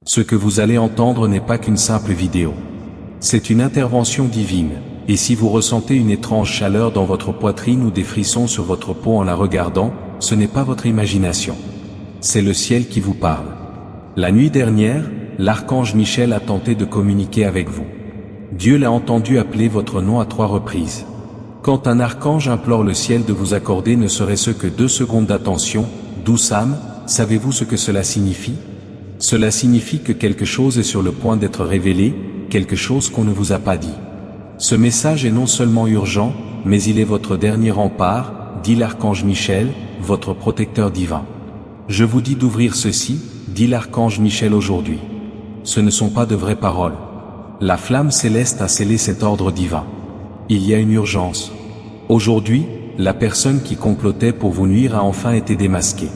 Ce que vous allez entendre n'est pas qu'une simple vidéo. C'est une intervention divine, et si vous ressentez une étrange chaleur dans votre poitrine ou des frissons sur votre peau en la regardant, ce n'est pas votre imagination. C'est le ciel qui vous parle. La nuit dernière, l'archange Michel a tenté de communiquer avec vous. Dieu l'a entendu appeler votre nom à 3 reprises. Quand un archange implore le ciel de vous accorder ne serait-ce que 2 secondes d'attention, douce âme, savez-vous ce que cela signifie? Cela signifie que quelque chose est sur le point d'être révélé, quelque chose qu'on ne vous a pas dit. Ce message est non seulement urgent, mais il est votre dernier rempart, dit l'archange Michel, votre protecteur divin. Je vous dis d'ouvrir ceci, dit l'archange Michel aujourd'hui. Ce ne sont pas de vraies paroles. La flamme céleste a scellé cet ordre divin. Il y a une urgence. Aujourd'hui, la personne qui complotait pour vous nuire a enfin été démasquée.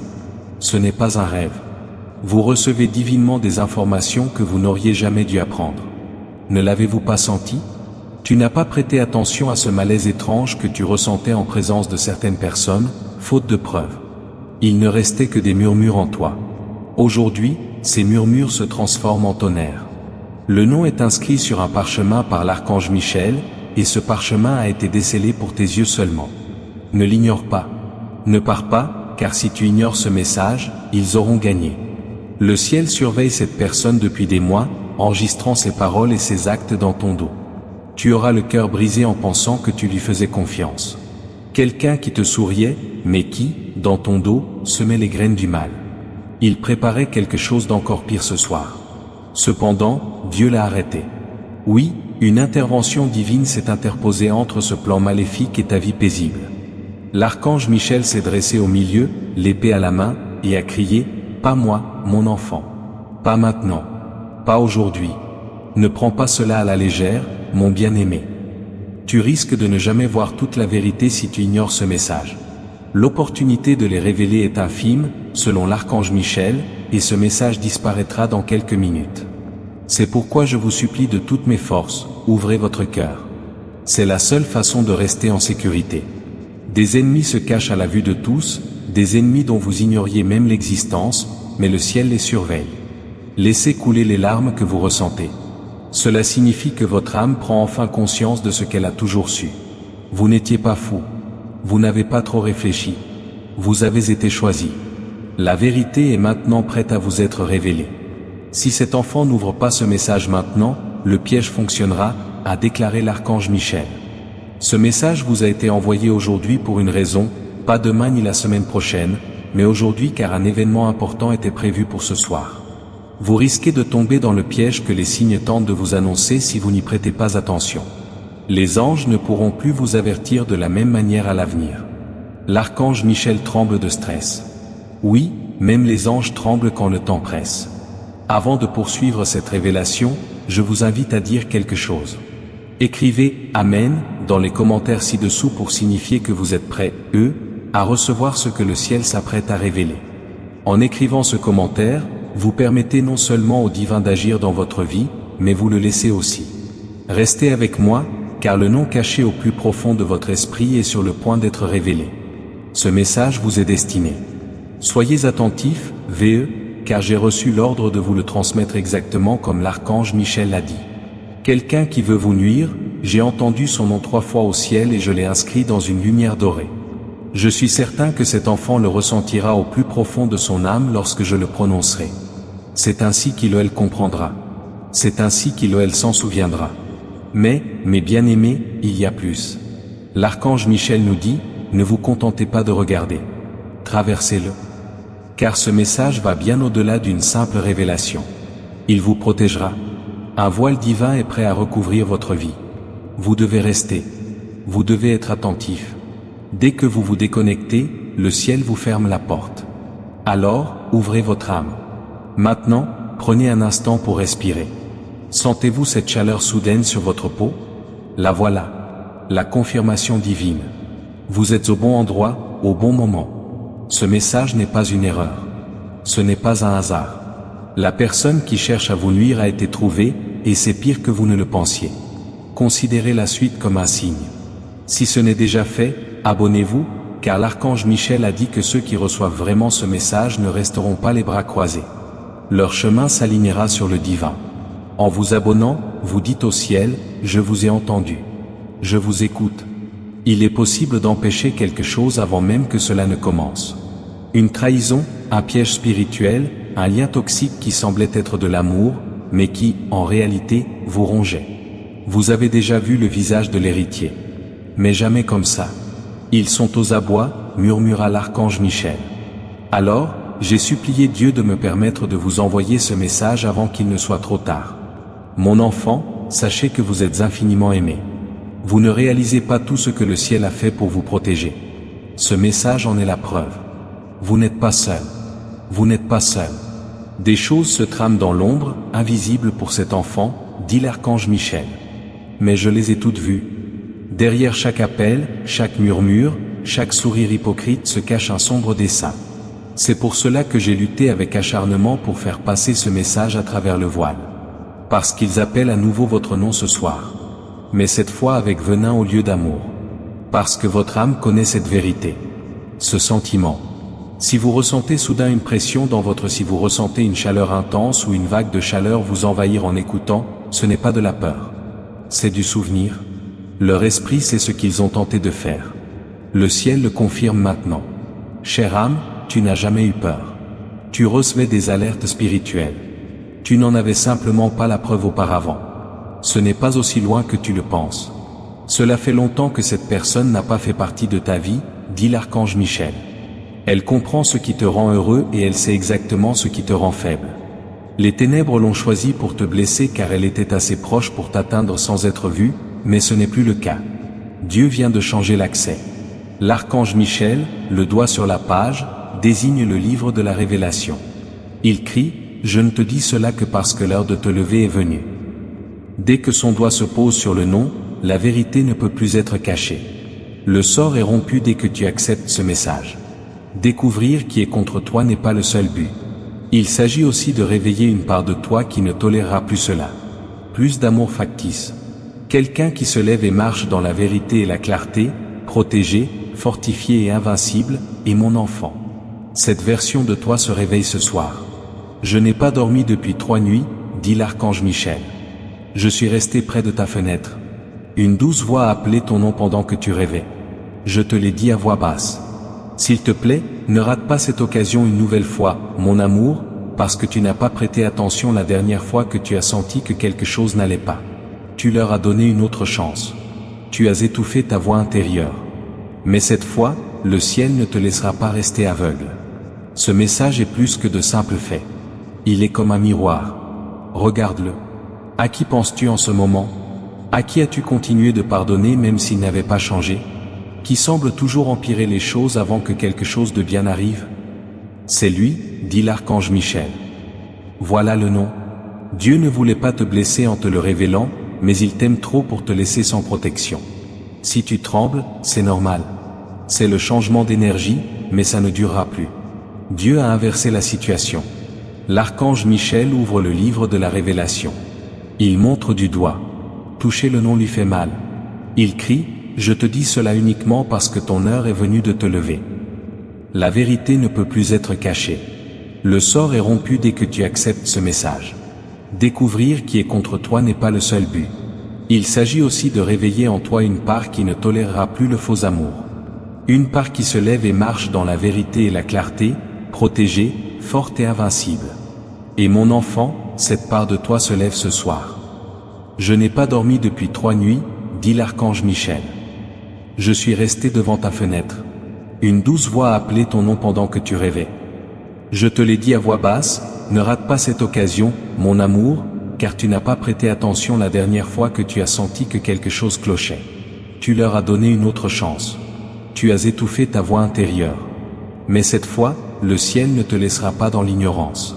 Ce n'est pas un rêve. Vous recevez divinement des informations que vous n'auriez jamais dû apprendre. Ne l'avez-vous pas senti? Tu n'as pas prêté attention à ce malaise étrange que tu ressentais en présence de certaines personnes, faute de preuves. Il ne restait que des murmures en toi. Aujourd'hui, ces murmures se transforment en tonnerre. Le nom est inscrit sur un parchemin par l'archange Michel, et ce parchemin a été décellé pour tes yeux seulement. Ne l'ignore pas. Ne pars pas, car si tu ignores ce message, ils auront gagné. Le ciel surveille cette personne depuis des mois, enregistrant ses paroles et ses actes dans ton dos. Tu auras le cœur brisé en pensant que tu lui faisais confiance. Quelqu'un qui te souriait, mais qui, dans ton dos, semait les graines du mal. Il préparait quelque chose d'encore pire ce soir. Cependant, Dieu l'a arrêté. Oui, une intervention divine s'est interposée entre ce plan maléfique et ta vie paisible. L'archange Michel s'est dressé au milieu, l'épée à la main, et a crié, « Pas moi, mon enfant. Pas maintenant. Pas aujourd'hui. Ne prends pas cela à la légère, mon bien-aimé. Tu risques de ne jamais voir toute la vérité si tu ignores ce message. L'opportunité de les révéler est infime, selon l'archange Michel, et ce message disparaîtra dans quelques minutes. C'est pourquoi je vous supplie de toutes mes forces, ouvrez votre cœur. C'est la seule façon de rester en sécurité. Des ennemis se cachent à la vue de tous, des ennemis dont vous ignoriez même l'existence, mais le ciel les surveille. Laissez couler les larmes que vous ressentez. Cela signifie que votre âme prend enfin conscience de ce qu'elle a toujours su. Vous n'étiez pas fou. Vous n'avez pas trop réfléchi. Vous avez été choisi. La vérité est maintenant prête à vous être révélée. Si cet enfant n'ouvre pas ce message maintenant, le piège fonctionnera, a déclaré l'archange Michel. Ce message vous a été envoyé aujourd'hui pour une raison, pas demain ni la semaine prochaine, mais aujourd'hui car un événement important était prévu pour ce soir. Vous risquez de tomber dans le piège que les signes tentent de vous annoncer si vous n'y prêtez pas attention. Les anges ne pourront plus vous avertir de la même manière à l'avenir. L'archange Michel tremble de stress. Oui, même les anges tremblent quand le temps presse. Avant de poursuivre cette révélation, je vous invite à dire quelque chose. Écrivez « Amen » dans les commentaires ci-dessous pour signifier que vous êtes prêts, à recevoir ce que le ciel s'apprête à révéler. En écrivant ce commentaire, vous permettez non seulement au divin d'agir dans votre vie, mais vous le laissez aussi. Restez avec moi, car le nom caché au plus profond de votre esprit est sur le point d'être révélé. Ce message vous est destiné. Soyez attentifs, car j'ai reçu l'ordre de vous le transmettre exactement comme l'archange Michel l'a dit. Quelqu'un qui veut vous nuire, j'ai entendu son nom 3 fois au ciel et je l'ai inscrit dans une lumière dorée. Je suis certain que cet enfant le ressentira au plus profond de son âme lorsque je le prononcerai. C'est ainsi qu'il ou elle comprendra. C'est ainsi qu'il ou elle s'en souviendra. Mais, mes bien-aimés, il y a plus. L'archange Michel nous dit, ne vous contentez pas de regarder. Traversez-le. Car ce message va bien au-delà d'une simple révélation. Il vous protégera. Un voile divin est prêt à recouvrir votre vie. Vous devez rester. Vous devez être attentif. Dès que vous vous déconnectez, le ciel vous ferme la porte. Alors, ouvrez votre âme. Maintenant, prenez un instant pour respirer. Sentez-vous cette chaleur soudaine sur votre peau? La voilà. La confirmation divine. Vous êtes au bon endroit, au bon moment. Ce message n'est pas une erreur. Ce n'est pas un hasard. La personne qui cherche à vous nuire a été trouvée, et c'est pire que vous ne le pensiez. Considérez la suite comme un signe. Si ce n'est déjà fait, abonnez-vous, car l'archange Michel a dit que ceux qui reçoivent vraiment ce message ne resteront pas les bras croisés. Leur chemin s'alignera sur le divin. En vous abonnant, vous dites au ciel, je vous ai entendu. Je vous écoute. Il est possible d'empêcher quelque chose avant même que cela ne commence. Une trahison, un piège spirituel, un lien toxique qui semblait être de l'amour, mais qui, en réalité, vous rongeait. Vous avez déjà vu le visage de l'héritier. Mais jamais comme ça. Ils sont aux abois, murmura l'archange Michel. Alors, j'ai supplié Dieu de me permettre de vous envoyer ce message avant qu'il ne soit trop tard. Mon enfant, sachez que vous êtes infiniment aimé. Vous ne réalisez pas tout ce que le ciel a fait pour vous protéger. Ce message en est la preuve. Vous n'êtes pas seul. Vous n'êtes pas seul. Des choses se trament dans l'ombre, invisibles pour cet enfant, dit l'archange Michel. Mais je les ai toutes vues. Derrière chaque appel, chaque murmure, chaque sourire hypocrite se cache un sombre dessein. C'est pour cela que j'ai lutté avec acharnement pour faire passer ce message à travers le voile. Parce qu'ils appellent à nouveau votre nom ce soir. Mais cette fois avec venin au lieu d'amour. Parce que votre âme connaît cette vérité. Ce sentiment. Si vous ressentez soudain une pression dans si vous ressentez une chaleur intense ou une vague de chaleur vous envahir en écoutant, ce n'est pas de la peur. C'est du souvenir. Leur esprit sait ce qu'ils ont tenté de faire. Le ciel le confirme maintenant. Chère âme, tu n'as jamais eu peur. Tu recevais des alertes spirituelles. Tu n'en avais simplement pas la preuve auparavant. Ce n'est pas aussi loin que tu le penses. Cela fait longtemps que cette personne n'a pas fait partie de ta vie, dit l'archange Michel. Elle comprend ce qui te rend heureux et elle sait exactement ce qui te rend faible. Les ténèbres l'ont choisie pour te blesser car elle était assez proche pour t'atteindre sans être vue, mais ce n'est plus le cas. Dieu vient de changer l'accès. L'archange Michel, le doigt sur la page, désigne le livre de la révélation. Il crie, je ne te dis cela que parce que l'heure de te lever est venue. Dès que son doigt se pose sur le nom, la vérité ne peut plus être cachée. Le sort est rompu dès que tu acceptes ce message. Découvrir qui est contre toi n'est pas le seul but. Il s'agit aussi de réveiller une part de toi qui ne tolérera plus cela. Plus d'amour factice. Quelqu'un qui se lève et marche dans la vérité et la clarté, protégé, fortifié et invincible, est mon enfant. Cette version de toi se réveille ce soir. Je n'ai pas dormi depuis 3 nuits, dit l'archange Michel. Je suis resté près de ta fenêtre. Une douce voix a appelé ton nom pendant que tu rêvais. Je te l'ai dit à voix basse. S'il te plaît, ne rate pas cette occasion une nouvelle fois, mon amour, parce que tu n'as pas prêté attention la dernière fois que tu as senti que quelque chose n'allait pas. Tu leur as donné une autre chance. Tu as étouffé ta voix intérieure. Mais cette fois, le ciel ne te laissera pas rester aveugle. Ce message est plus que de simples faits. Il est comme un miroir. Regarde-le. À qui penses-tu en ce moment? À qui as-tu continué de pardonner même s'il n'avait pas changé? Qui semble toujours empirer les choses avant que quelque chose de bien arrive? C'est lui, dit l'archange Michel. Voilà le nom. Dieu ne voulait pas te blesser en te le révélant, mais il t'aime trop pour te laisser sans protection. Si tu trembles, c'est normal. C'est le changement d'énergie, mais ça ne durera plus. Dieu a inversé la situation. L'archange Michel ouvre le livre de la révélation. Il montre du doigt. Toucher le nom lui fait mal. Il crie, je te dis cela uniquement parce que ton heure est venue de te lever. La vérité ne peut plus être cachée. Le sort est rompu dès que tu acceptes ce message. Découvrir qui est contre toi n'est pas le seul but. Il s'agit aussi de réveiller en toi une part qui ne tolérera plus le faux amour. Une part qui se lève et marche dans la vérité et la clarté, protégée, forte et invincible. Et mon enfant, cette part de toi se lève ce soir. Je n'ai pas dormi depuis 3 nuits, dit l'archange Michel. Je suis resté devant ta fenêtre. Une douce voix a appelé ton nom pendant que tu rêvais. Je te l'ai dit à voix basse, ne rate pas cette occasion, mon amour, car tu n'as pas prêté attention la dernière fois que tu as senti que quelque chose clochait. Tu leur as donné une autre chance. Tu as étouffé ta voix intérieure. Mais cette fois, le ciel ne te laissera pas dans l'ignorance.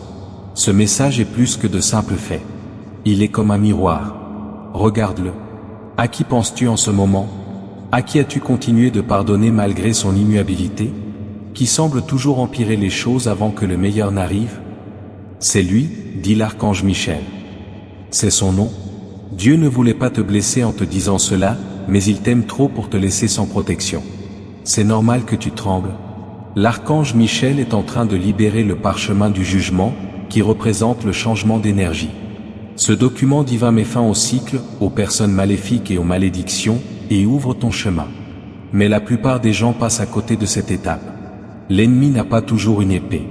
Ce message est plus que de simples faits. Il est comme un miroir. Regarde-le. À qui penses-tu en ce moment? À qui as-tu continué de pardonner malgré son immuabilité? Qui semble toujours empirer les choses avant que le meilleur n'arrive? C'est lui, dit l'archange Michel. C'est son nom. Dieu ne voulait pas te blesser en te disant cela, mais il t'aime trop pour te laisser sans protection. C'est normal que tu trembles. L'archange Michel est en train de libérer le parchemin du jugement, qui représente le changement d'énergie. Ce document divin met fin au cycle, aux personnes maléfiques et aux malédictions, et ouvre ton chemin. Mais la plupart des gens passent à côté de cette étape. L'ennemi n'a pas toujours une épée.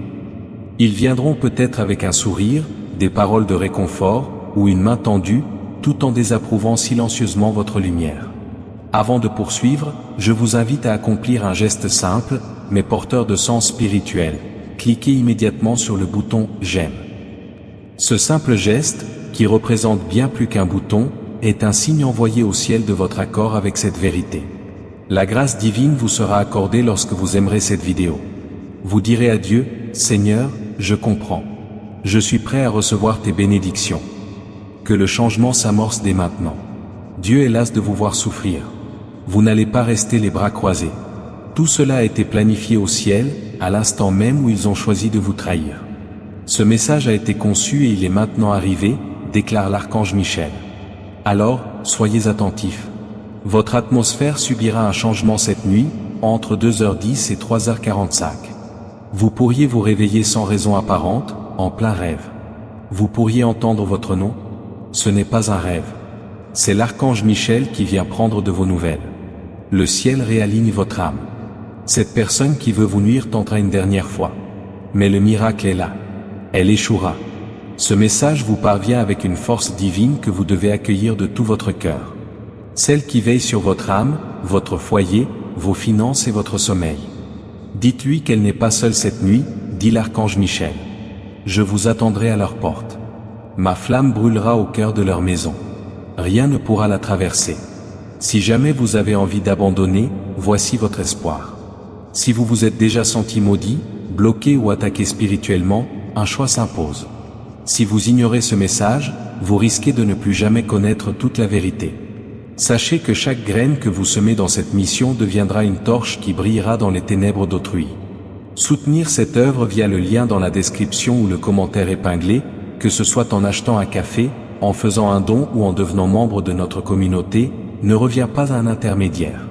Ils viendront peut-être avec un sourire, des paroles de réconfort, ou une main tendue, tout en désapprouvant silencieusement votre lumière. Avant de poursuivre, je vous invite à accomplir un geste simple, mais porteur de sens spirituel. Cliquez immédiatement sur le bouton « J'aime ». Ce simple geste, qui représente bien plus qu'un bouton, est un signe envoyé au ciel de votre accord avec cette vérité. La grâce divine vous sera accordée lorsque vous aimerez cette vidéo. Vous direz à Dieu, « Seigneur, je comprends. Je suis prêt à recevoir tes bénédictions. » Que le changement s'amorce dès maintenant. Dieu est las de vous voir souffrir. Vous n'allez pas rester les bras croisés. Tout cela a été planifié au ciel, à l'instant même où ils ont choisi de vous trahir. Ce message a été conçu et il est maintenant arrivé, déclare l'archange Michel. Alors, soyez attentifs. Votre atmosphère subira un changement cette nuit, entre 2h10 et 3h45. Vous pourriez vous réveiller sans raison apparente, en plein rêve. Vous pourriez entendre votre nom. Ce n'est pas un rêve. C'est l'archange Michel qui vient prendre de vos nouvelles. Le ciel réaligne votre âme. Cette personne qui veut vous nuire tentera une dernière fois. Mais le miracle est là. Elle échouera. Ce message vous parvient avec une force divine que vous devez accueillir de tout votre cœur. Celle qui veille sur votre âme, votre foyer, vos finances et votre sommeil. Dites-lui qu'elle n'est pas seule cette nuit, dit l'archange Michel. Je vous attendrai à leur porte. Ma flamme brûlera au cœur de leur maison. Rien ne pourra la traverser. Si jamais vous avez envie d'abandonner, voici votre espoir. Si vous vous êtes déjà senti maudit, bloqué ou attaqué spirituellement, un choix s'impose. Si vous ignorez ce message, vous risquez de ne plus jamais connaître toute la vérité. Sachez que chaque graine que vous semez dans cette mission deviendra une torche qui brillera dans les ténèbres d'autrui. Soutenir cette œuvre via le lien dans la description ou le commentaire épinglé, que ce soit en achetant un café, en faisant un don ou en devenant membre de notre communauté, ne revient pas à un intermédiaire.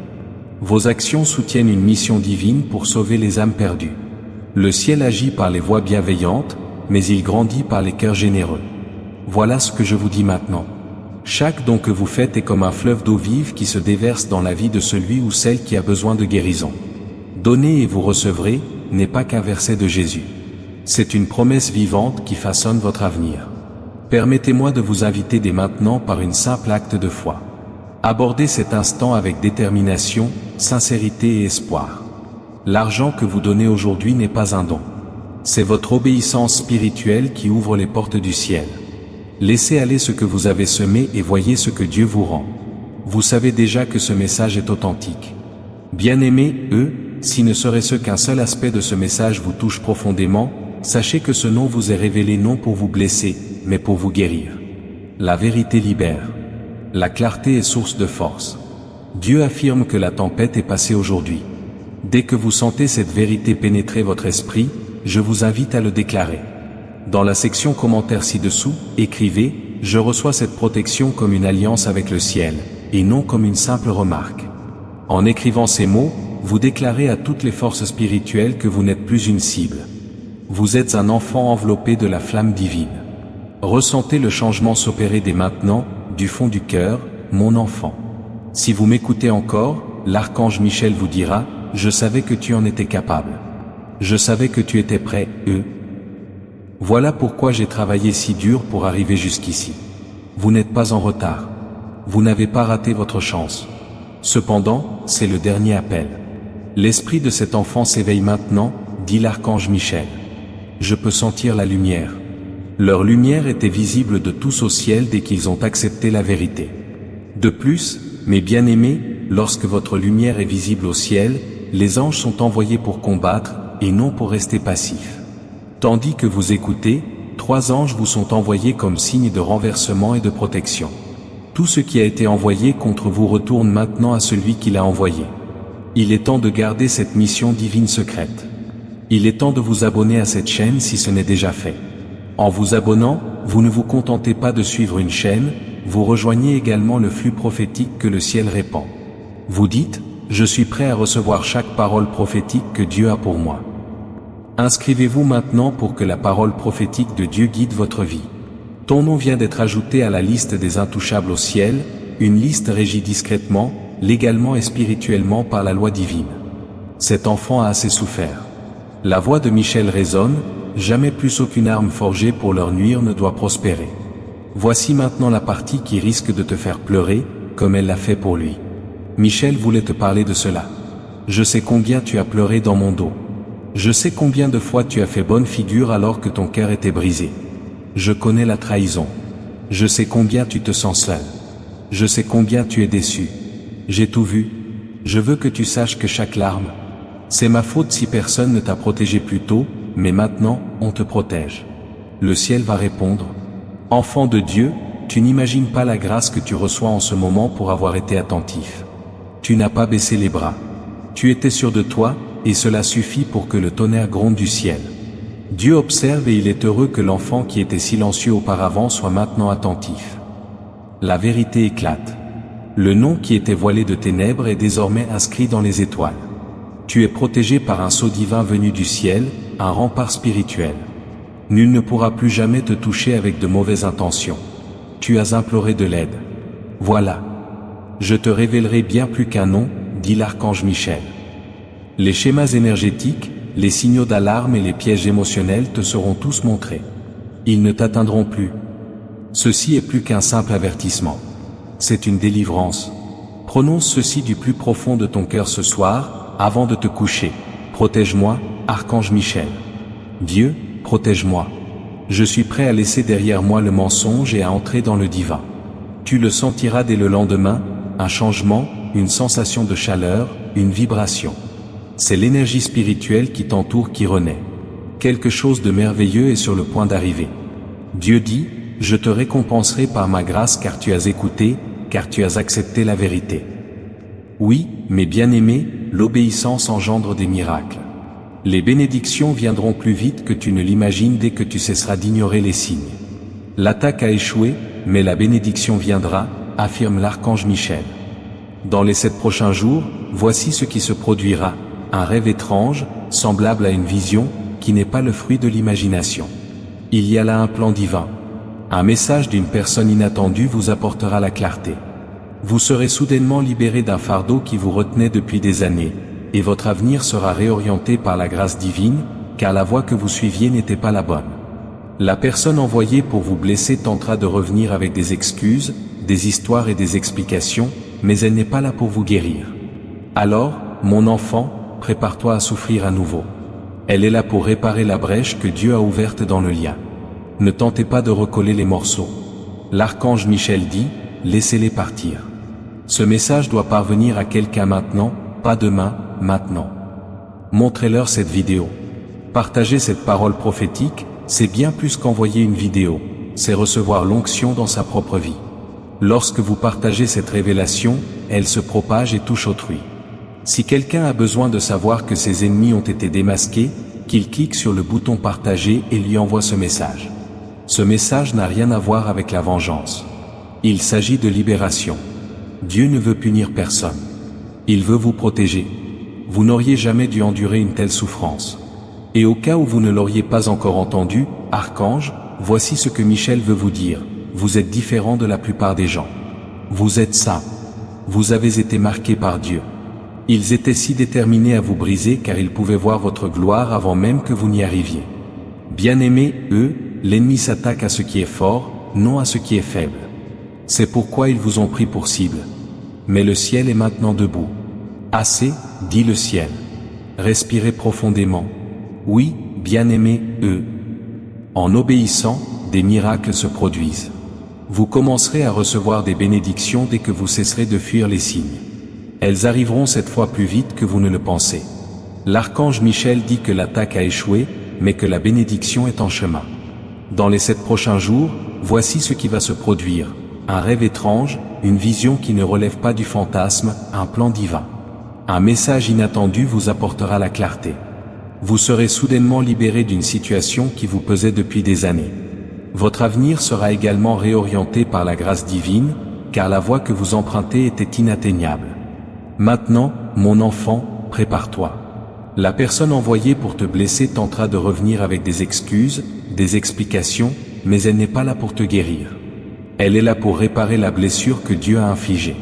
Vos actions soutiennent une mission divine pour sauver les âmes perdues. Le ciel agit par les voies bienveillantes, mais il grandit par les cœurs généreux. Voilà ce que je vous dis maintenant. Chaque don que vous faites est comme un fleuve d'eau vive qui se déverse dans la vie de celui ou celle qui a besoin de guérison. Donnez et vous recevrez n'est pas qu'un verset de Jésus. C'est une promesse vivante qui façonne votre avenir. Permettez-moi de vous inviter dès maintenant par une simple acte de foi. Abordez cet instant avec détermination, sincérité et espoir. L'argent que vous donnez aujourd'hui n'est pas un don. C'est votre obéissance spirituelle qui ouvre les portes du ciel. Laissez aller ce que vous avez semé et voyez ce que Dieu vous rend. Vous savez déjà que ce message est authentique. Bien-aimés, si ne serait-ce qu'un seul aspect de ce message vous touche profondément, sachez que ce nom vous est révélé non pour vous blesser, mais pour vous guérir. La vérité libère. La clarté est source de force. Dieu affirme que la tempête est passée aujourd'hui. Dès que vous sentez cette vérité pénétrer votre esprit, je vous invite à le déclarer. Dans la section commentaires ci-dessous, écrivez « Je reçois cette protection comme une alliance avec le ciel, et non comme une simple remarque ». En écrivant ces mots, vous déclarez à toutes les forces spirituelles que vous n'êtes plus une cible. Vous êtes un enfant enveloppé de la flamme divine. Ressentez le changement s'opérer dès maintenant, du fond du cœur, mon enfant. Si vous m'écoutez encore, l'archange Michel vous dira « Je savais que tu en étais capable. Je savais que tu étais prêt, Voilà pourquoi j'ai travaillé si dur pour arriver jusqu'ici. Vous n'êtes pas en retard. Vous n'avez pas raté votre chance. Cependant, c'est le dernier appel. L'esprit de cet enfant s'éveille maintenant, dit l'archange Michel. Je peux sentir la lumière. Leur lumière était visible de tous au ciel dès qu'ils ont accepté la vérité. De plus, mes bien-aimés, lorsque votre lumière est visible au ciel, les anges sont envoyés pour combattre, et non pour rester passifs. Tandis que vous écoutez, 3 anges vous sont envoyés comme signe de renversement et de protection. Tout ce qui a été envoyé contre vous retourne maintenant à celui qui l'a envoyé. Il est temps de garder cette mission divine secrète. Il est temps de vous abonner à cette chaîne si ce n'est déjà fait. En vous abonnant, vous ne vous contentez pas de suivre une chaîne, vous rejoignez également le flux prophétique que le ciel répand. Vous dites, je suis prêt à recevoir chaque parole prophétique que Dieu a pour moi. Inscrivez-vous maintenant pour que la parole prophétique de Dieu guide votre vie. Ton nom vient d'être ajouté à la liste des intouchables au ciel, une liste régie discrètement, légalement et spirituellement par la loi divine. Cet enfant a assez souffert. La voix de Michel résonne, jamais plus aucune arme forgée pour leur nuire ne doit prospérer. Voici maintenant la partie qui risque de te faire pleurer, comme elle l'a fait pour lui. Michel voulait te parler de cela. Je sais combien tu as pleuré dans mon dos. Je sais combien de fois tu as fait bonne figure alors que ton cœur était brisé. Je connais la trahison. Je sais combien tu te sens seul. Je sais combien tu es déçu. J'ai tout vu. Je veux que tu saches que chaque larme, c'est ma faute si personne ne t'a protégé plus tôt, mais maintenant, on te protège. Le ciel va répondre. Enfant de Dieu, tu n'imagines pas la grâce que tu reçois en ce moment pour avoir été attentif. Tu n'as pas baissé les bras. Tu étais sûr de toi, et cela suffit pour que le tonnerre gronde du ciel. Dieu observe et il est heureux que l'enfant qui était silencieux auparavant soit maintenant attentif. La vérité éclate. Le nom qui était voilé de ténèbres est désormais inscrit dans les étoiles. Tu es protégé par un sceau divin venu du ciel, un rempart spirituel. Nul ne pourra plus jamais te toucher avec de mauvaises intentions. Tu as imploré de l'aide. Voilà. Je te révélerai bien plus qu'un nom, dit l'archange Michel. Les schémas énergétiques, les signaux d'alarme et les pièges émotionnels te seront tous montrés. Ils ne t'atteindront plus. Ceci est plus qu'un simple avertissement. C'est une délivrance. Prononce ceci du plus profond de ton cœur ce soir, avant de te coucher. Protège-moi, archange Michel. Dieu, protège-moi. Je suis prêt à laisser derrière moi le mensonge et à entrer dans le divin. Tu le sentiras dès le lendemain, un changement, une sensation de chaleur, une vibration. C'est l'énergie spirituelle qui t'entoure qui renaît. Quelque chose de merveilleux est sur le point d'arriver. Dieu dit, je te récompenserai par ma grâce car tu as écouté, car tu as accepté la vérité. Oui, mes bien-aimés, l'obéissance engendre des miracles. Les bénédictions viendront plus vite que tu ne l'imagines dès que tu cesseras d'ignorer les signes. L'attaque a échoué, mais la bénédiction viendra, affirme l'archange Michel. Dans les 7 prochains jours, voici ce qui se produira. Un rêve étrange, semblable à une vision, qui n'est pas le fruit de l'imagination. Il y a là un plan divin. Un message d'une personne inattendue vous apportera la clarté. Vous serez soudainement libéré d'un fardeau qui vous retenait depuis des années, et votre avenir sera réorienté par la grâce divine, car la voie que vous suiviez n'était pas la bonne. La personne envoyée pour vous blesser tentera de revenir avec des excuses, des histoires et des explications, mais elle n'est pas là pour vous guérir. Alors, mon enfant, prépare-toi à souffrir à nouveau. Elle est là pour réparer la brèche que Dieu a ouverte dans le lien. Ne tentez pas de recoller les morceaux. L'archange Michel dit, laissez-les partir. Ce message doit parvenir à quelqu'un maintenant, pas demain, maintenant. Montrez-leur cette vidéo. Partager cette parole prophétique, c'est bien plus qu'envoyer une vidéo, c'est recevoir l'onction dans sa propre vie. Lorsque vous partagez cette révélation, elle se propage et touche autrui. Si quelqu'un a besoin de savoir que ses ennemis ont été démasqués, qu'il clique sur le bouton partager et lui envoie ce message. Ce message n'a rien à voir avec la vengeance. Il s'agit de libération. Dieu ne veut punir personne. Il veut vous protéger. Vous n'auriez jamais dû endurer une telle souffrance. Et au cas où vous ne l'auriez pas encore entendu, archange, voici ce que Michel veut vous dire. Vous êtes différent de la plupart des gens. Vous êtes saints. Vous avez été marqués par Dieu. Ils étaient si déterminés à vous briser car ils pouvaient voir votre gloire avant même que vous n'y arriviez. Bien-aimés, l'ennemi s'attaque à ce qui est fort, non à ce qui est faible. C'est pourquoi ils vous ont pris pour cible. Mais le ciel est maintenant debout. Assez, dit le ciel. Respirez profondément. Oui, bien-aimés, en obéissant, des miracles se produisent. Vous commencerez à recevoir des bénédictions dès que vous cesserez de fuir les signes. Elles arriveront cette fois plus vite que vous ne le pensez. L'archange Michel dit que l'attaque a échoué, mais que la bénédiction est en chemin. Dans les 7 prochains jours, voici ce qui va se produire. Un rêve étrange, une vision qui ne relève pas du fantasme, un plan divin. Un message inattendu vous apportera la clarté. Vous serez soudainement libéré d'une situation qui vous pesait depuis des années. Votre avenir sera également réorienté par la grâce divine, car la voie que vous empruntez était inatteignable. Maintenant, mon enfant, prépare-toi. La personne envoyée pour te blesser tentera de revenir avec des excuses, des explications, mais elle n'est pas là pour te guérir. Elle est là pour réparer la blessure que Dieu a infligée.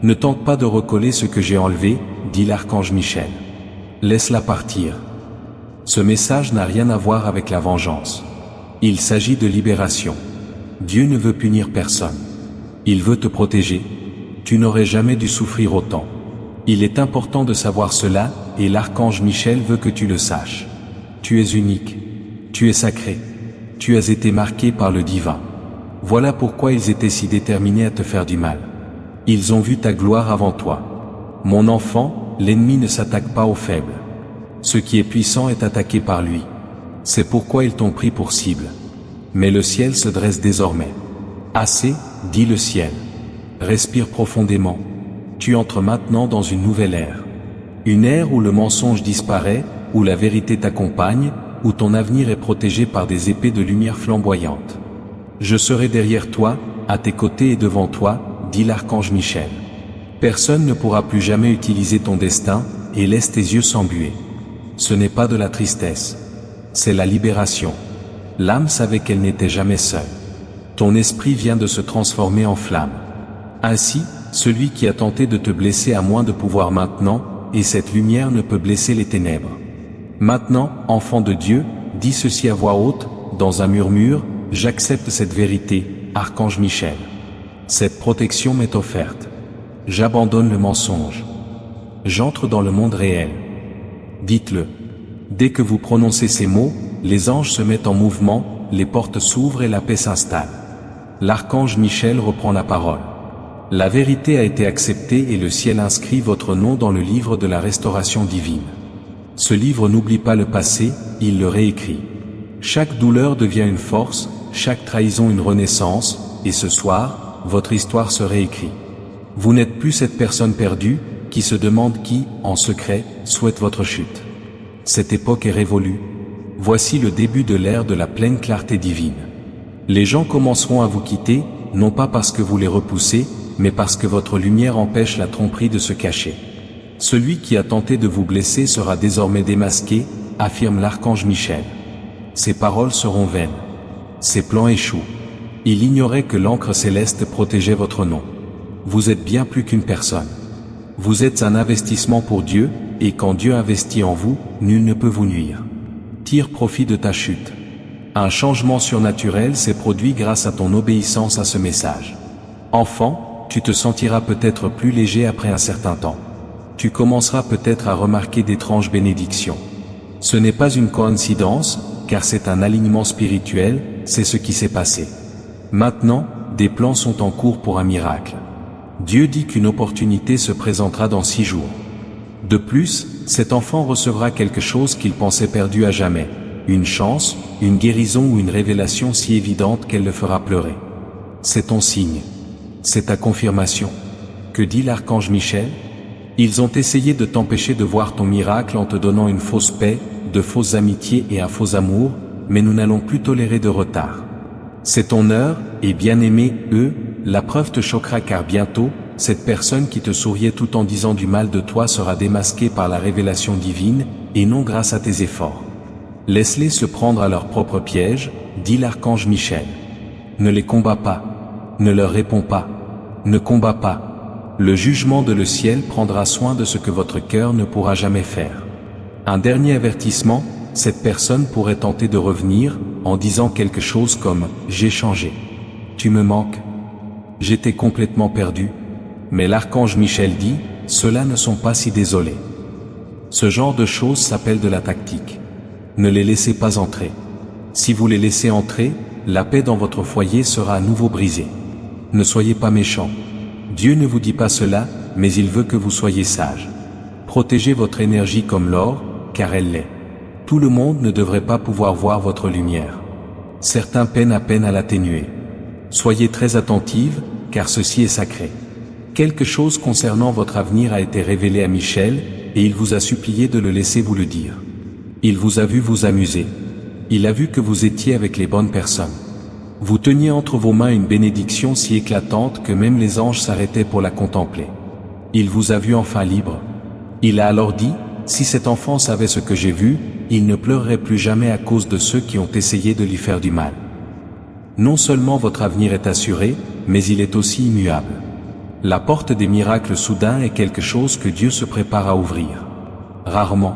Ne tente pas de recoller ce que j'ai enlevé, dit l'archange Michel. Laisse-la partir. Ce message n'a rien à voir avec la vengeance. Il s'agit de libération. Dieu ne veut punir personne. Il veut te protéger. Tu n'aurais jamais dû souffrir autant. Il est important de savoir cela, et l'archange Michel veut que tu le saches. Tu es unique. Tu es sacré. Tu as été marqué par le divin. Voilà pourquoi ils étaient si déterminés à te faire du mal. Ils ont vu ta gloire avant toi. Mon enfant, l'ennemi ne s'attaque pas aux faibles. Ce qui est puissant est attaqué par lui. C'est pourquoi ils t'ont pris pour cible. Mais le ciel se dresse désormais. Assez, dit le ciel. Respire profondément. Tu entres maintenant dans une nouvelle ère. Une ère où le mensonge disparaît, où la vérité t'accompagne, où ton avenir est protégé par des épées de lumière flamboyantes. Je serai derrière toi, à tes côtés et devant toi, dit l'archange Michel. Personne ne pourra plus jamais utiliser ton destin, et laisse tes yeux s'embuer. Ce n'est pas de la tristesse. C'est la libération. L'âme savait qu'elle n'était jamais seule. Ton esprit vient de se transformer en flamme. Ainsi, celui qui a tenté de te blesser a moins de pouvoir maintenant, et cette lumière ne peut blesser les ténèbres. Maintenant, enfant de Dieu, dis ceci à voix haute, dans un murmure, j'accepte cette vérité, archange Michel. Cette protection m'est offerte. J'abandonne le mensonge. J'entre dans le monde réel. Dites-le. Dès que vous prononcez ces mots, les anges se mettent en mouvement, les portes s'ouvrent et la paix s'installe. L'archange Michel reprend la parole. La vérité a été acceptée et le ciel inscrit votre nom dans le livre de la restauration divine. Ce livre n'oublie pas le passé, il le réécrit. Chaque douleur devient une force, chaque trahison une renaissance, et ce soir, votre histoire se réécrit. Vous n'êtes plus cette personne perdue, qui se demande qui, en secret, souhaite votre chute. Cette époque est révolue. Voici le début de l'ère de la pleine clarté divine. Les gens commenceront à vous quitter, non pas parce que vous les repoussez, mais parce que votre lumière empêche la tromperie de se cacher. Celui qui a tenté de vous blesser sera désormais démasqué, affirme l'archange Michel. Ses paroles seront vaines. Ses plans échouent. Il ignorait que l'encre céleste protégeait votre nom. Vous êtes bien plus qu'une personne. Vous êtes un investissement pour Dieu, et quand Dieu investit en vous, nul ne peut vous nuire. Tire profit de ta chute. Un changement surnaturel s'est produit grâce à ton obéissance à ce message. Enfant, tu te sentiras peut-être plus léger après un certain temps. Tu commenceras peut-être à remarquer d'étranges bénédictions. Ce n'est pas une coïncidence, car c'est un alignement spirituel, c'est ce qui s'est passé. Maintenant, des plans sont en cours pour un miracle. Dieu dit qu'une opportunité se présentera dans 6 jours. De plus, cet enfant recevra quelque chose qu'il pensait perdu à jamais, une chance, une guérison ou une révélation si évidente qu'elle le fera pleurer. C'est ton signe. C'est ta confirmation. Que dit l'archange Michel? Ils ont essayé de t'empêcher de voir ton miracle en te donnant une fausse paix, de fausses amitiés et un faux amour, mais nous n'allons plus tolérer de retard. C'est ton heure, et bien-aimé, la preuve te choquera car bientôt, cette personne qui te souriait tout en disant du mal de toi sera démasquée par la révélation divine, et non grâce à tes efforts. Laisse-les se prendre à leur propre piège, dit l'archange Michel. Ne les combats pas. Ne leur réponds pas. Ne combats pas. Le jugement de le ciel prendra soin de ce que votre cœur ne pourra jamais faire. Un dernier avertissement, cette personne pourrait tenter de revenir, en disant quelque chose comme « J'ai changé. Tu me manques. J'étais complètement perdu. » Mais l'archange Michel dit « Ceux-là ne sont pas si désolés. » Ce genre de choses s'appelle de la tactique. Ne les laissez pas entrer. Si vous les laissez entrer, la paix dans votre foyer sera à nouveau brisée. Ne soyez pas méchants. Dieu ne vous dit pas cela, mais il veut que vous soyez sages. Protégez votre énergie comme l'or, car elle l'est. Tout le monde ne devrait pas pouvoir voir votre lumière. Certains peinent à peine à l'atténuer. Soyez très attentive, car ceci est sacré. Quelque chose concernant votre avenir a été révélé à Michel, et il vous a supplié de le laisser vous le dire. Il vous a vu vous amuser. Il a vu que vous étiez avec les bonnes personnes. Vous teniez entre vos mains une bénédiction si éclatante que même les anges s'arrêtaient pour la contempler. Il vous a vu enfin libre. Il a alors dit, si cet enfant savait ce que j'ai vu, il ne pleurerait plus jamais à cause de ceux qui ont essayé de lui faire du mal. Non seulement votre avenir est assuré, mais il est aussi immuable. La porte des miracles soudains est quelque chose que Dieu se prépare à ouvrir. Rarement.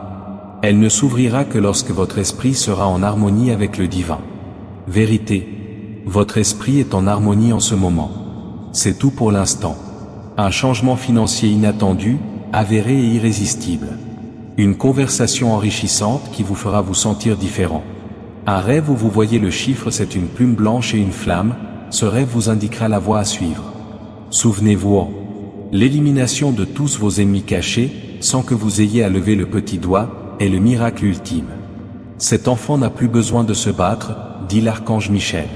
Elle ne s'ouvrira que lorsque votre esprit sera en harmonie avec le divin. Vérité. Votre esprit est en harmonie en ce moment. C'est tout pour l'instant. Un changement financier inattendu, avéré et irrésistible. Une conversation enrichissante qui vous fera vous sentir différent. Un rêve où vous voyez le chiffre, c'est une plume blanche et une flamme, ce rêve vous indiquera la voie à suivre. Souvenez-vous, l'élimination de tous vos ennemis cachés, sans que vous ayez à lever le petit doigt, est le miracle ultime. Cet enfant n'a plus besoin de se battre, dit l'archange Michel.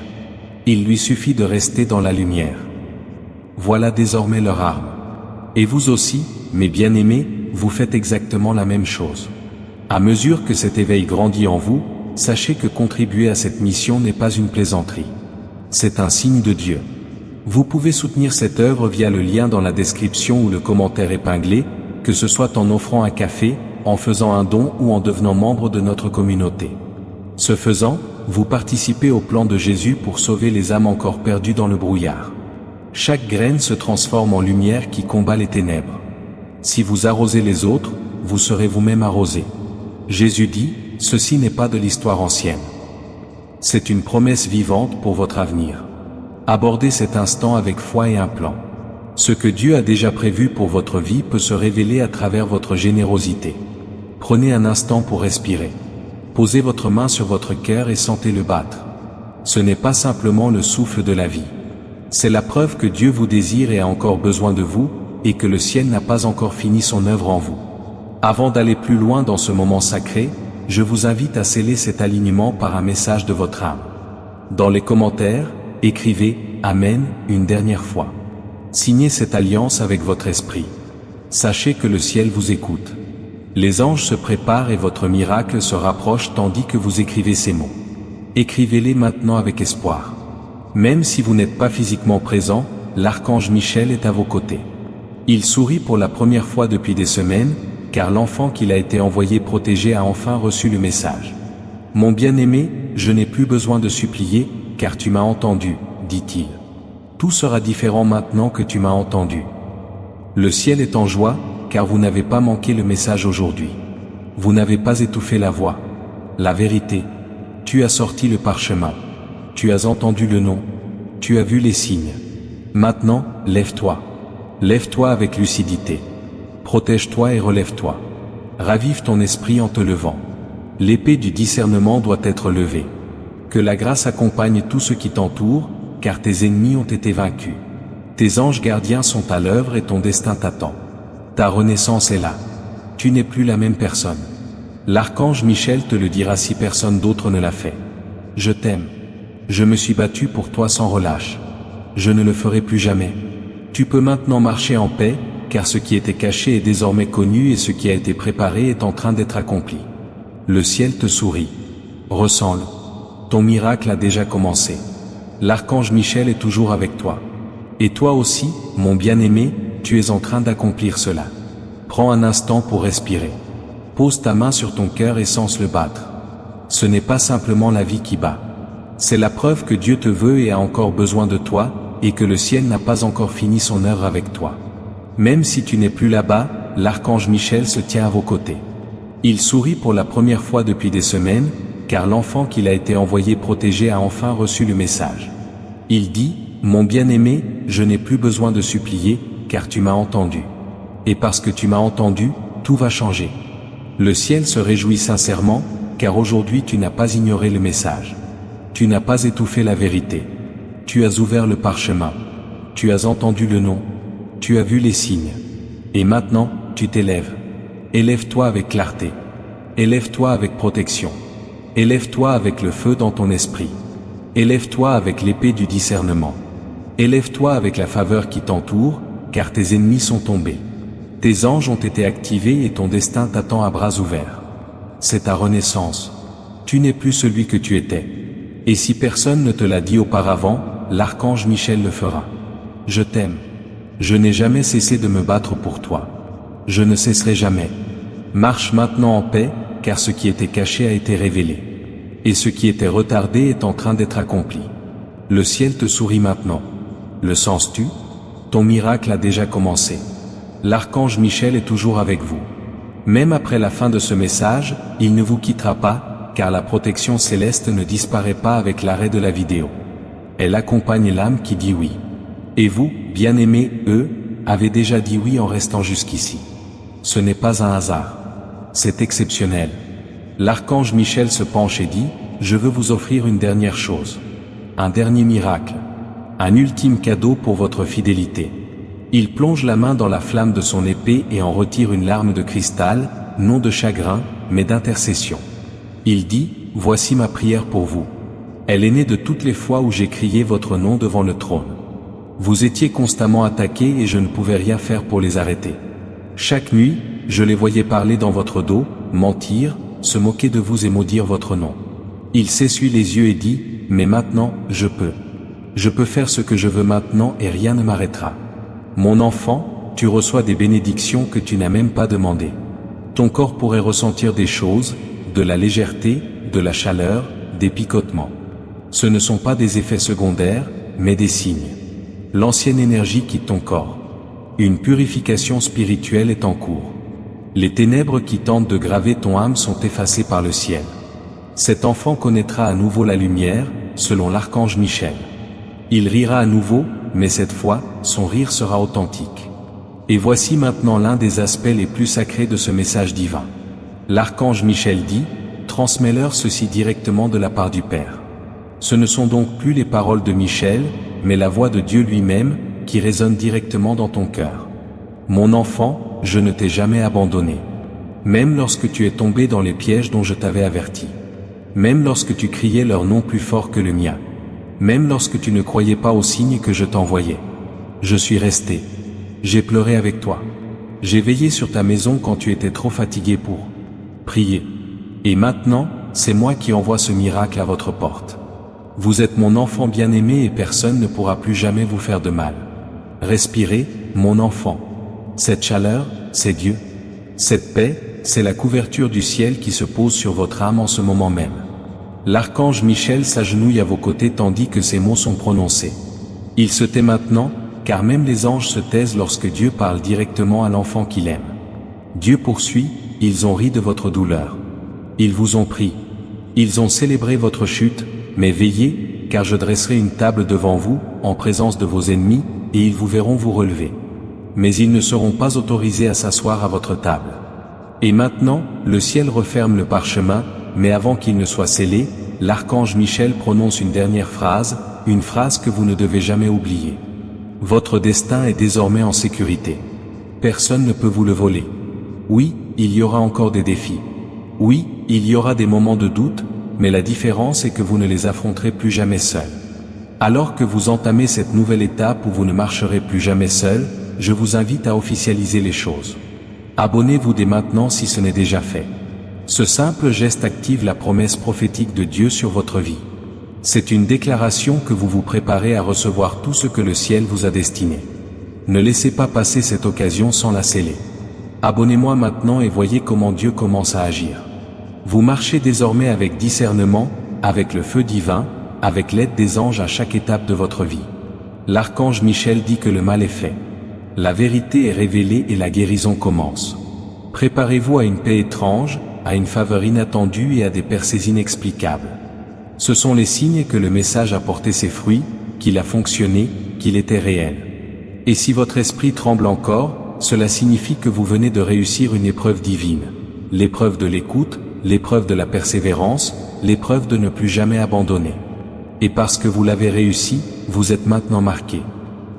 Il lui suffit de rester dans la lumière. Voilà désormais leur arme. Et vous aussi, mes bien-aimés, vous faites exactement la même chose. À mesure que cet éveil grandit en vous, sachez que contribuer à cette mission n'est pas une plaisanterie. C'est un signe de Dieu. Vous pouvez soutenir cette œuvre via le lien dans la description ou le commentaire épinglé, que ce soit en offrant un café, en faisant un don ou en devenant membre de notre communauté. Ce faisant, vous participez au plan de Jésus pour sauver les âmes encore perdues dans le brouillard. Chaque graine se transforme en lumière qui combat les ténèbres. Si vous arrosez les autres, vous serez vous-même arrosés. Jésus dit, ceci n'est pas de l'histoire ancienne. C'est une promesse vivante pour votre avenir. Abordez cet instant avec foi et un plan. Ce que Dieu a déjà prévu pour votre vie peut se révéler à travers votre générosité. Prenez un instant pour respirer. Posez votre main sur votre cœur et sentez-le battre. Ce n'est pas simplement le souffle de la vie. C'est la preuve que Dieu vous désire et a encore besoin de vous, et que le ciel n'a pas encore fini son œuvre en vous. Avant d'aller plus loin dans ce moment sacré, je vous invite à sceller cet alignement par un message de votre âme. Dans les commentaires, écrivez « Amen » une dernière fois. Signez cette alliance avec votre esprit. Sachez que le ciel vous écoute. Les anges se préparent et votre miracle se rapproche tandis que vous écrivez ces mots. Écrivez-les maintenant avec espoir. Même si vous n'êtes pas physiquement présent, l'archange Michel est à vos côtés. Il sourit pour la première fois depuis des semaines, car l'enfant qu'il a été envoyé protéger a enfin reçu le message. « Mon bien-aimé, je n'ai plus besoin de supplier, car tu m'as entendu, dit-il. Tout sera différent maintenant que tu m'as entendu. Le ciel est en joie, car vous n'avez pas manqué le message aujourd'hui. Vous n'avez pas étouffé la voix. La vérité. Tu as sorti le parchemin. Tu as entendu le nom. Tu as vu les signes. Maintenant, lève-toi. Lève-toi avec lucidité. Protège-toi et relève-toi. Ravive ton esprit en te levant. L'épée du discernement doit être levée. Que la grâce accompagne tout ce qui t'entoure, car tes ennemis ont été vaincus. Tes anges gardiens sont à l'œuvre et ton destin t'attend. Ta renaissance est là. Tu n'es plus la même personne. L'archange Michel te le dira si personne d'autre ne l'a fait. Je t'aime. Je me suis battu pour toi sans relâche. Je ne le ferai plus jamais. Tu peux maintenant marcher en paix, car ce qui était caché est désormais connu et ce qui a été préparé est en train d'être accompli. Le ciel te sourit. Ressens-le. Ton miracle a déjà commencé. L'archange Michel est toujours avec toi. Et toi aussi, mon bien-aimé, tu es en train d'accomplir cela. Prends un instant pour respirer. Pose ta main sur ton cœur et sens-le battre. Ce n'est pas simplement la vie qui bat. C'est la preuve que Dieu te veut et a encore besoin de toi, et que le ciel n'a pas encore fini son œuvre avec toi. Même si tu n'es plus là-bas, l'archange Michel se tient à vos côtés. Il sourit pour la première fois depuis des semaines, car l'enfant qu'il a été envoyé protéger a enfin reçu le message. Il dit, « Mon bien-aimé, je n'ai plus besoin de supplier, car tu m'as entendu. Et parce que tu m'as entendu, tout va changer. » Le ciel se réjouit sincèrement, car aujourd'hui tu n'as pas ignoré le message. Tu n'as pas étouffé la vérité. Tu as ouvert le parchemin. Tu as entendu le nom. Tu as vu les signes. Et maintenant, tu t'élèves. Élève-toi avec clarté. Élève-toi avec protection. Élève-toi avec le feu dans ton esprit. Élève-toi avec l'épée du discernement. Élève-toi avec la faveur qui t'entoure, car tes ennemis sont tombés. Tes anges ont été activés et ton destin t'attend à bras ouverts. C'est ta renaissance. Tu n'es plus celui que tu étais. Et si personne ne te l'a dit auparavant, l'archange Michel le fera. Je t'aime. Je n'ai jamais cessé de me battre pour toi. Je ne cesserai jamais. Marche maintenant en paix, car ce qui était caché a été révélé. Et ce qui était retardé est en train d'être accompli. Le ciel te sourit maintenant. Le sens-tu? Ton miracle a déjà commencé. L'archange Michel est toujours avec vous. Même après la fin de ce message, il ne vous quittera pas, car la protection céleste ne disparaît pas avec l'arrêt de la vidéo. Elle accompagne l'âme qui dit oui. Et vous, bien-aimés, eux, avez déjà dit oui en restant jusqu'ici. Ce n'est pas un hasard. C'est exceptionnel. L'archange Michel se penche et dit, je veux vous offrir une dernière chose. Un dernier miracle. Un ultime cadeau pour votre fidélité. Il plonge la main dans la flamme de son épée et en retire une larme de cristal, non de chagrin, mais d'intercession. Il dit, voici ma prière pour vous. Elle est née de toutes les fois où j'ai crié votre nom devant le trône. Vous étiez constamment attaqués et je ne pouvais rien faire pour les arrêter. Chaque nuit, je les voyais parler dans votre dos, mentir, se moquer de vous et maudire votre nom. Il s'essuie les yeux et dit, mais maintenant, je peux. Je peux faire ce que je veux maintenant et rien ne m'arrêtera. Mon enfant, tu reçois des bénédictions que tu n'as même pas demandées. Ton corps pourrait ressentir des choses, de la légèreté, de la chaleur, des picotements. Ce ne sont pas des effets secondaires, mais des signes. L'ancienne énergie quitte ton corps. Une purification spirituelle est en cours. Les ténèbres qui tentent de graver ton âme sont effacées par le ciel. Cet enfant connaîtra à nouveau la lumière, selon l'archange Michel. Il rira à nouveau, mais cette fois, son rire sera authentique. Et voici maintenant l'un des aspects les plus sacrés de ce message divin. L'archange Michel dit, transmets-leur ceci directement de la part du Père. Ce ne sont donc plus les paroles de Michel, mais la voix de Dieu lui-même, qui résonne directement dans ton cœur. Mon enfant, je ne t'ai jamais abandonné. Même lorsque tu es tombé dans les pièges dont je t'avais averti. Même lorsque tu criais leur nom plus fort que le mien. Même lorsque tu ne croyais pas aux signes que je t'envoyais. Je suis resté. J'ai pleuré avec toi. J'ai veillé sur ta maison quand tu étais trop fatigué pour prier. Et maintenant, c'est moi qui envoie ce miracle à votre porte. Vous êtes mon enfant bien-aimé et personne ne pourra plus jamais vous faire de mal. Respirez, mon enfant. Cette chaleur, c'est Dieu. Cette paix, c'est la couverture du ciel qui se pose sur votre âme en ce moment même. L'archange Michel s'agenouille à vos côtés tandis que ces mots sont prononcés. Il se tait maintenant, car même les anges se taisent lorsque Dieu parle directement à l'enfant qu'il aime. Dieu poursuit, ils ont ri de votre douleur. Ils vous ont pris. Ils ont célébré votre chute, mais veillez, car je dresserai une table devant vous, en présence de vos ennemis, et ils vous verront vous relever. Mais ils ne seront pas autorisés à s'asseoir à votre table. Et maintenant, le ciel referme le parchemin, mais avant qu'il ne soit scellé, l'archange Michel prononce une dernière phrase, une phrase que vous ne devez jamais oublier. Votre destin est désormais en sécurité. Personne ne peut vous le voler. Oui, il y aura encore des défis. Oui, il y aura des moments de doute, mais la différence est que vous ne les affronterez plus jamais seul. Alors que vous entamez cette nouvelle étape où vous ne marcherez plus jamais seul, je vous invite à officialiser les choses. Abonnez-vous dès maintenant si ce n'est déjà fait. Ce simple geste active la promesse prophétique de Dieu sur votre vie. C'est une déclaration que vous vous préparez à recevoir tout ce que le ciel vous a destiné. Ne laissez pas passer cette occasion sans la sceller. Abonnez-moi maintenant et voyez comment Dieu commence à agir. Vous marchez désormais avec discernement, avec le feu divin, avec l'aide des anges à chaque étape de votre vie. L'archange Michel dit que le mal est fait. La vérité est révélée et la guérison commence. Préparez-vous à une paix étrange, à une faveur inattendue et à des percées inexplicables. Ce sont les signes que le message a porté ses fruits, qu'il a fonctionné, qu'il était réel. Et si votre esprit tremble encore, cela signifie que vous venez de réussir une épreuve divine. L'épreuve de l'écoute, l'épreuve de la persévérance, l'épreuve de ne plus jamais abandonner. Et parce que vous l'avez réussi, vous êtes maintenant marqué.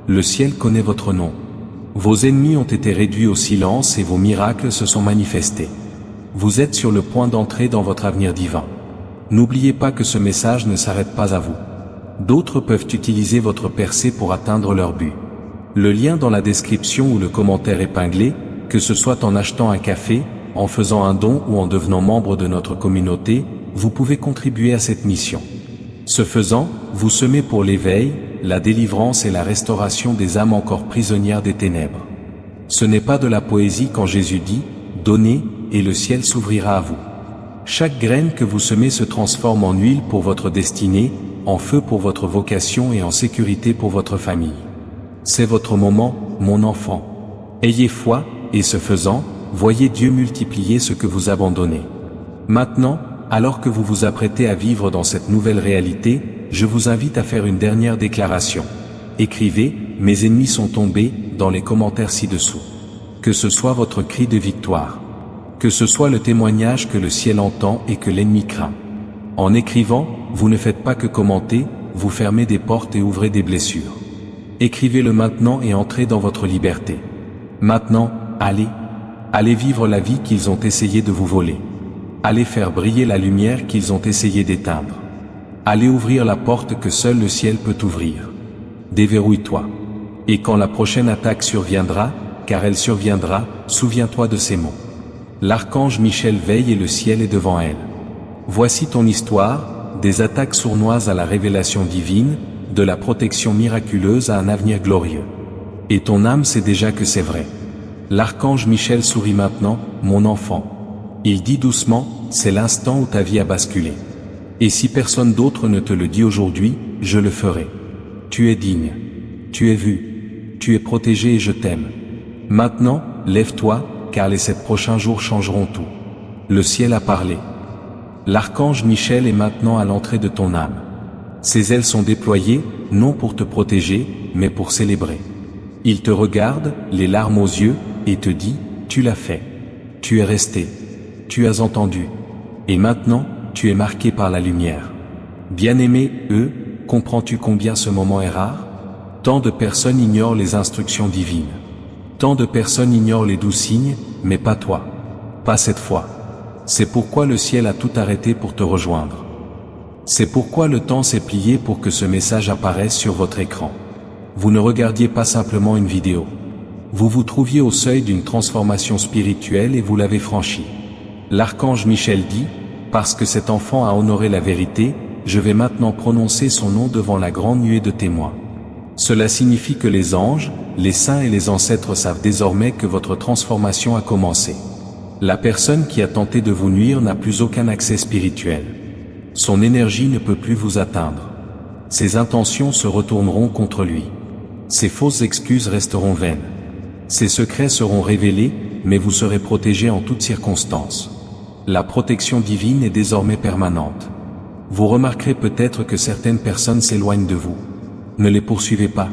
Le ciel connaît votre nom. Vos ennemis ont été réduits au silence et vos miracles se sont manifestés. Vous êtes sur le point d'entrer dans votre avenir divin. N'oubliez pas que ce message ne s'arrête pas à vous. D'autres peuvent utiliser votre percée pour atteindre leur but. Le lien dans la description ou le commentaire épinglé, que ce soit en achetant un café, en faisant un don ou en devenant membre de notre communauté, vous pouvez contribuer à cette mission. Ce faisant, vous semez pour l'éveil, la délivrance et la restauration des âmes encore prisonnières des ténèbres. Ce n'est pas de la poésie quand Jésus dit « Donnez, et le ciel s'ouvrira à vous. Chaque graine que vous semez se transforme en huile pour votre destinée, en feu pour votre vocation et en sécurité pour votre famille. C'est votre moment, mon enfant. Ayez foi, et ce faisant, voyez Dieu multiplier ce que vous abandonnez. Maintenant, alors que vous vous apprêtez à vivre dans cette nouvelle réalité, je vous invite à faire une dernière déclaration. Écrivez « Mes ennemis sont tombés » dans les commentaires ci-dessous. Que ce soit votre cri de victoire. Que ce soit le témoignage que le ciel entend et que l'ennemi craint. En écrivant, vous ne faites pas que commenter, vous fermez des portes et ouvrez des blessures. Écrivez-le maintenant et entrez dans votre liberté. Maintenant, allez vivre la vie qu'ils ont essayé de vous voler. Allez faire briller la lumière qu'ils ont essayé d'éteindre. Allez ouvrir la porte que seul le ciel peut ouvrir. Déverrouille-toi. Et quand la prochaine attaque surviendra, car elle surviendra, souviens-toi de ces mots. L'archange Michel veille et le ciel est devant elle. Voici ton histoire, des attaques sournoises à la révélation divine, de la protection miraculeuse à un avenir glorieux. Et ton âme sait déjà que c'est vrai. L'archange Michel sourit maintenant, mon enfant. Il dit doucement, c'est l'instant où ta vie a basculé. Et si personne d'autre ne te le dit aujourd'hui, je le ferai. Tu es digne. Tu es vu. Tu es protégé et je t'aime. Maintenant, lève-toi, car les 7 prochains jours changeront tout. Le ciel a parlé. L'archange Michel est maintenant à l'entrée de ton âme. Ses ailes sont déployées, non pour te protéger, mais pour célébrer. Il te regarde, les larmes aux yeux, et te dit, tu l'as fait. Tu es resté. Tu as entendu. Et maintenant, tu es marqué par la lumière. Bien-aimé, comprends-tu combien ce moment est rare? Tant de personnes ignorent les instructions divines. Tant de personnes ignorent les doux signes, mais pas toi. Pas cette fois. C'est pourquoi le ciel a tout arrêté pour te rejoindre. C'est pourquoi le temps s'est plié pour que ce message apparaisse sur votre écran. Vous ne regardiez pas simplement une vidéo. Vous vous trouviez au seuil d'une transformation spirituelle et vous l'avez franchie. L'archange Michel dit, parce que cet enfant a honoré la vérité, je vais maintenant prononcer son nom devant la grande nuée de témoins. Cela signifie que les anges, les saints et les ancêtres savent désormais que votre transformation a commencé. La personne qui a tenté de vous nuire n'a plus aucun accès spirituel. Son énergie ne peut plus vous atteindre. Ses intentions se retourneront contre lui. Ses fausses excuses resteront vaines. Ses secrets seront révélés, mais vous serez protégé en toutes circonstances. La protection divine est désormais permanente. Vous remarquerez peut-être que certaines personnes s'éloignent de vous. Ne les poursuivez pas.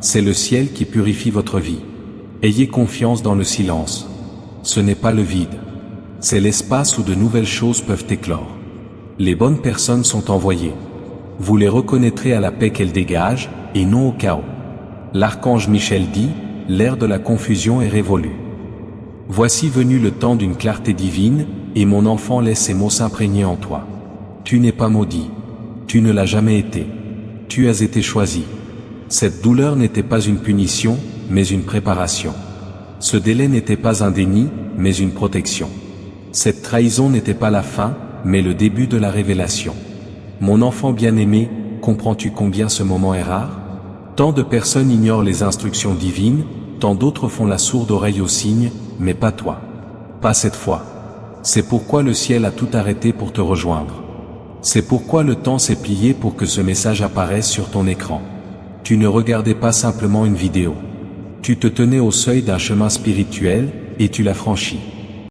C'est le ciel qui purifie votre vie. Ayez confiance dans le silence. Ce n'est pas le vide. C'est l'espace où de nouvelles choses peuvent éclore. Les bonnes personnes sont envoyées. Vous les reconnaîtrez à la paix qu'elles dégagent, et non au chaos. L'archange Michel dit, l'ère de la confusion est révolue. Voici venu le temps d'une clarté divine, et mon enfant laisse ces mots s'imprégner en toi. Tu n'es pas maudit. Tu ne l'as jamais été. Tu as été choisi. Cette douleur n'était pas une punition, mais une préparation. Ce délai n'était pas un déni, mais une protection. Cette trahison n'était pas la fin, mais le début de la révélation. Mon enfant bien-aimé, comprends-tu combien ce moment est rare? Tant de personnes ignorent les instructions divines, tant d'autres font la sourde oreille aux signes, mais pas toi. Pas cette fois. C'est pourquoi le ciel a tout arrêté pour te rejoindre. C'est pourquoi le temps s'est plié pour que ce message apparaisse sur ton écran. Tu ne regardais pas simplement une vidéo. Tu te tenais au seuil d'un chemin spirituel, et tu l'as franchi.